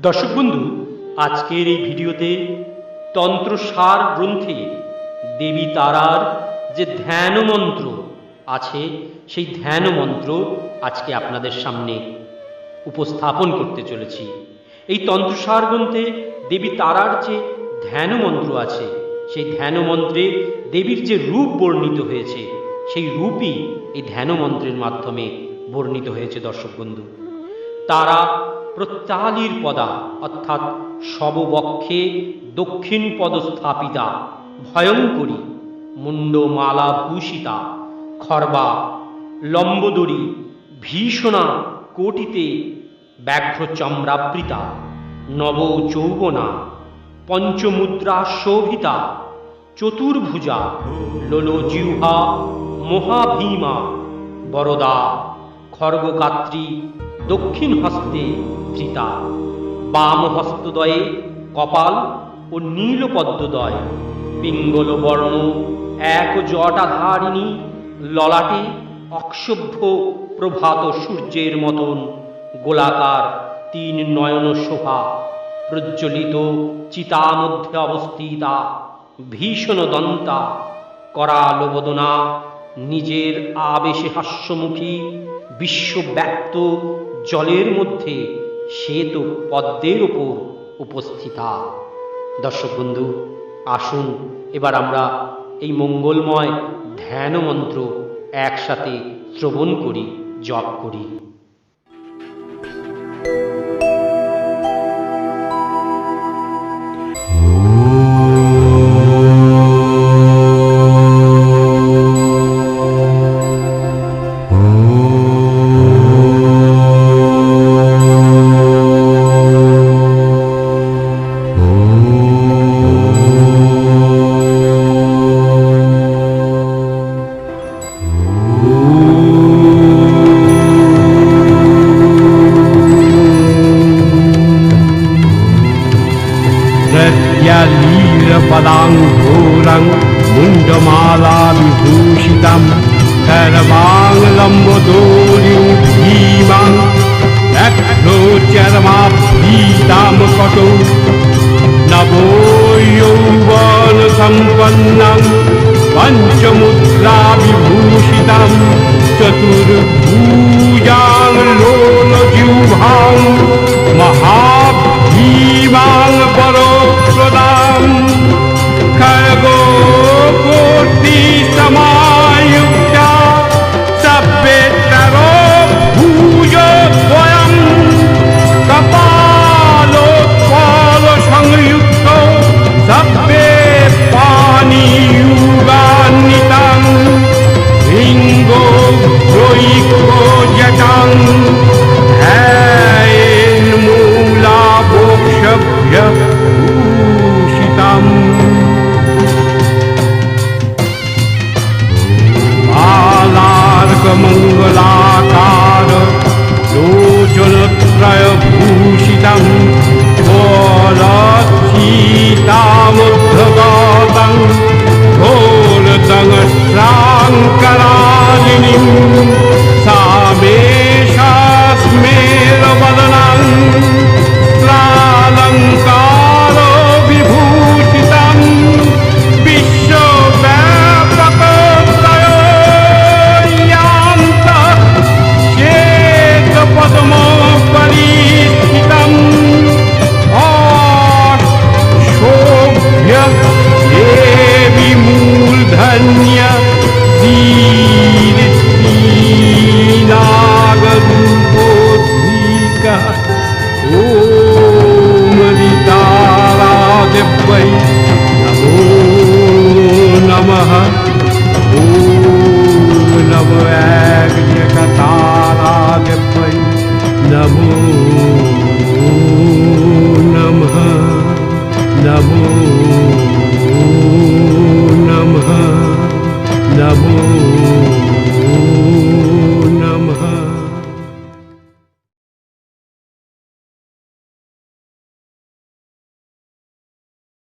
দর্শক বন্ধু, আজকের এই ভিডিওতে তন্ত্রসার গ্রন্থে দেবী তারার যে ধ্যান মন্ত্র আছে সেই ধ্যান মন্ত্র আজকে আপনাদের সামনে উপস্থাপন করতে চলেছি। এই তন্ত্রসার গ্রন্থে দেবী তারার যে ধ্যান মন্ত্র আছে সেই ধ্যান মন্ত্রে দেবীর যে রূপ বর্ণিত হয়েছে সেই রূপই এই ধ্যান মন্ত্রের মাধ্যমে বর্ণিত হয়েছে। দর্শক বন্ধু, তারা প্রত্যালীর পদা অর্থাৎ শববক্ষে দক্ষিণ পদস্থাপিতা, ভয়ঙ্করী, মুন্ডমালা ভূষিতা, খর্বা, লম্বোদরী, ভীষণা কোটিতে ব্যাঘ্র চম্রাবৃতা, নব যৌবনা, পঞ্চমুদ্রা শোভিতা, চতুর্ভুজা, লোলজিহ্বা, মহাভীমা, বরদা, খর্গকাত্রী, দক্ষিণ হস্তে ধৃতা, বাম হস্তদয়ে কপাল ও নীলপদ্মদয়, পিঙ্গল বর্ণ এক জটাধারিণী, ললাটে অক্ষোভ্য প্রভাত সূর্যের মতন গোলাকার তিন নয়ন শোভা, প্রজ্বলিত চিতা মধ্যে অবস্থিতা, ভীষণ দন্তা, করাল বদনা, নিজের আবেশে হাস্যমুখী, বিশ্বব্যাপ্ত জলের মধ্যে শ্বেত পদ্মের ওপর উপস্থিতা। দর্শক বন্ধু, আসুন এবার আমরা এই মঙ্গলময় ধ্যান মন্ত্র একসাথে শ্রবণ করি, জপ করি। पदाङ्घोरं मुण्डमालाविभूषितं सर्वां लम्बोदरीं भीमां रक्तचर्माभीतां कटौ नवो यौवनसम्पन्नं पञ्चमुद्राविभूषितं चतुर्भुजां लोलजिह्वां महाभीमां वरप्रदां खड्गकोटि समायुक्ता सभ्येतरो भुजद्वयं कपालोत्पलसंयुक्तो सभ्ये पाणियुगान्वितं लिङ्गो द्वैकोजटां भूषितम् बालार्कमङ्गलाकार लोचनत्रयभूषितं वरक्षीतामुद्धगतं घोरदंष्ट्राङ्करालिनीम्